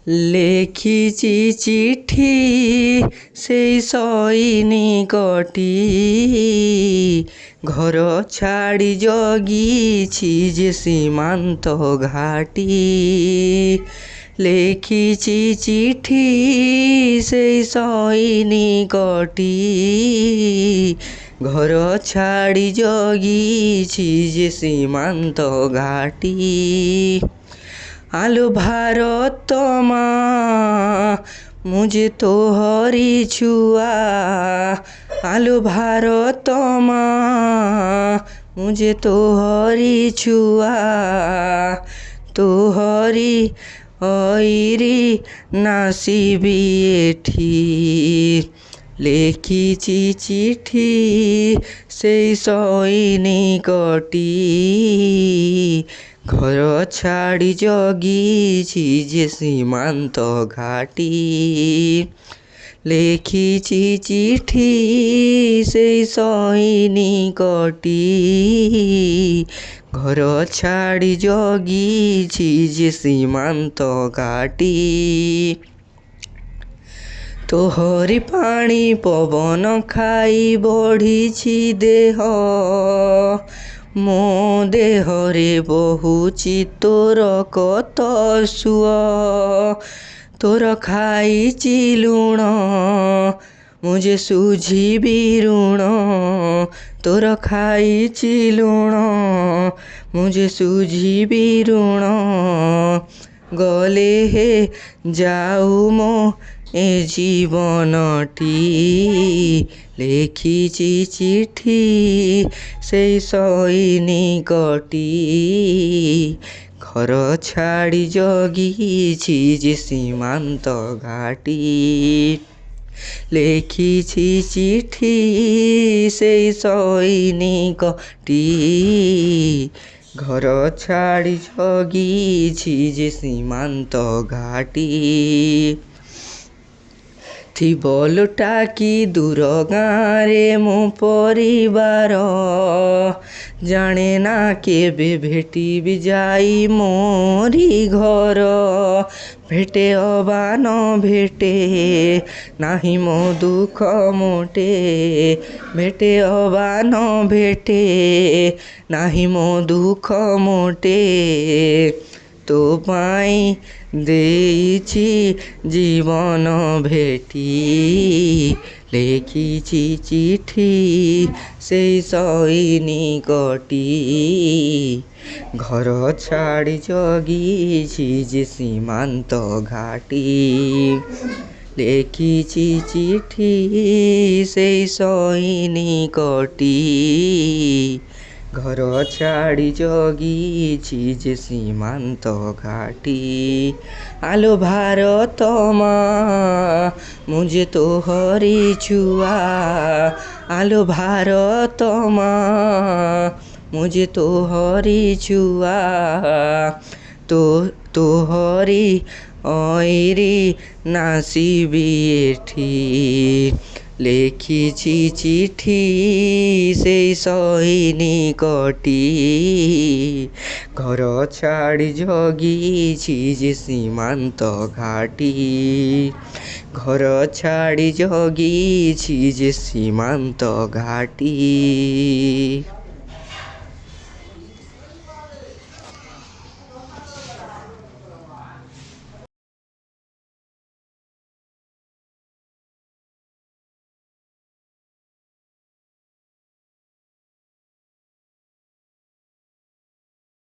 লেখিছি চিঠি সেই সৈনিকটি, ঘর ছাড়ি জগিছি যে সীমান্ত ঘাটি। লেখিছি চিঠি সেই সৈনিকটি, ঘর ছাড়ি জগিছি যে সীমান্ত ঘাটি। আলো ভারত মা মুঝে তোহরি ছুয়া, আলো ভারত মা মুঝে তোহরি ছুয়া। তোহরি ঐরি নাসিবি এঠি, লেখিছি চিঠি সেই সৈনিকটি, ঘর ছাড়ি জগিছি যে সীমান্ত ঘাটি। লেখিছি চিঠি সেই সৈনিকটি, ঘর ছাড়ি জগিছি যে সীমান্ত ঘাটি। তোহরি পাଣି ପବନ ଖାଇ ବଢ଼ିଛି ଦେହ, ମୋ ଦେହରେ ବହୁଛି ତୋର କତ ସୁଅ। ତୋର ଖାଇଛି ଲୁଣ ମୁଁ ଯେ ଶୁଝିବି ଋଣ, ତୋର ଖାଇଛି ଲୁଣ ମୁଁ ଯେ ଶୁଝିବି ଋଣ। ଗଲେ ହେ ଯାଉ ମୋ ଏ ଜୀବନଟି, ଲେଖିଛି ଚିଠି ସେଇ ସୈନିକଟି, ଘର ଛାଡ଼ି ଜଗିଛି ଯେ ସୀମାନ୍ତ ଘାଟି। ଲେଖିଛି ଚିଠି ସେଇ ସୈନିକଟି, ଘର ଛାଡ଼ି ଜଗିଛି ଯେ ସୀମାନ୍ତ ଘାଟି। ଥିବ ଲୋଟାକି ଦୂର ଗାଁରେ ମୋ ପରିବାର, ଜାଣେ ନା କେବେ ଭେଟିବି ଯାଇ ମୋରି ଘର। ଭେଟେ ଅବା ନ ଭେଟେ ନାହିଁ ମୋ ଦୁଃଖ ମୋଟେ, ଭେଟେ ଅବା ନ ଭେଟେ ନାହିଁ ମୋ ଦୁଃଖ ମୋଟେ। ତୋ ପାଇଁ ଦେଇଛି ଜୀବନ ଭେଟି, ଲେଖିଛି ଚିଠି ସେଇ ସୈନିକଟି, ଘର ଛାଡ଼ି ଜଗିଛି ଯେ ସୀମାନ୍ତ ଘାଟି। ଲେଖିଛି ଚିଠି ସେଇ ସୈନିକଟି, ଘର ଛାଡ଼ି ଜଗିଛି ଯେ ସୀମାନ୍ତ ଘାଟି। ଆଲୋ ଭାରତ ମା ମୁଝେ ତୋହରି ଛୁଆ, ଆଲୋ ଭାରତ ମା ମୁଝେ ତୋହରି ଛୁଆ। ତୋହରି ଐରି ନାସିବି ଏଠି, ଲେଖିଛି ଚିଠି ସେଇ ସୈନିକଟି, ଘର ଛାଡ଼ି ଜଗିଛି ଯେ ସୀମାନ୍ତ ଘାଟି। ଘର ଛାଡ଼ି ଜଗିଛି ଯେ ସୀମାନ୍ତ ଘାଟି।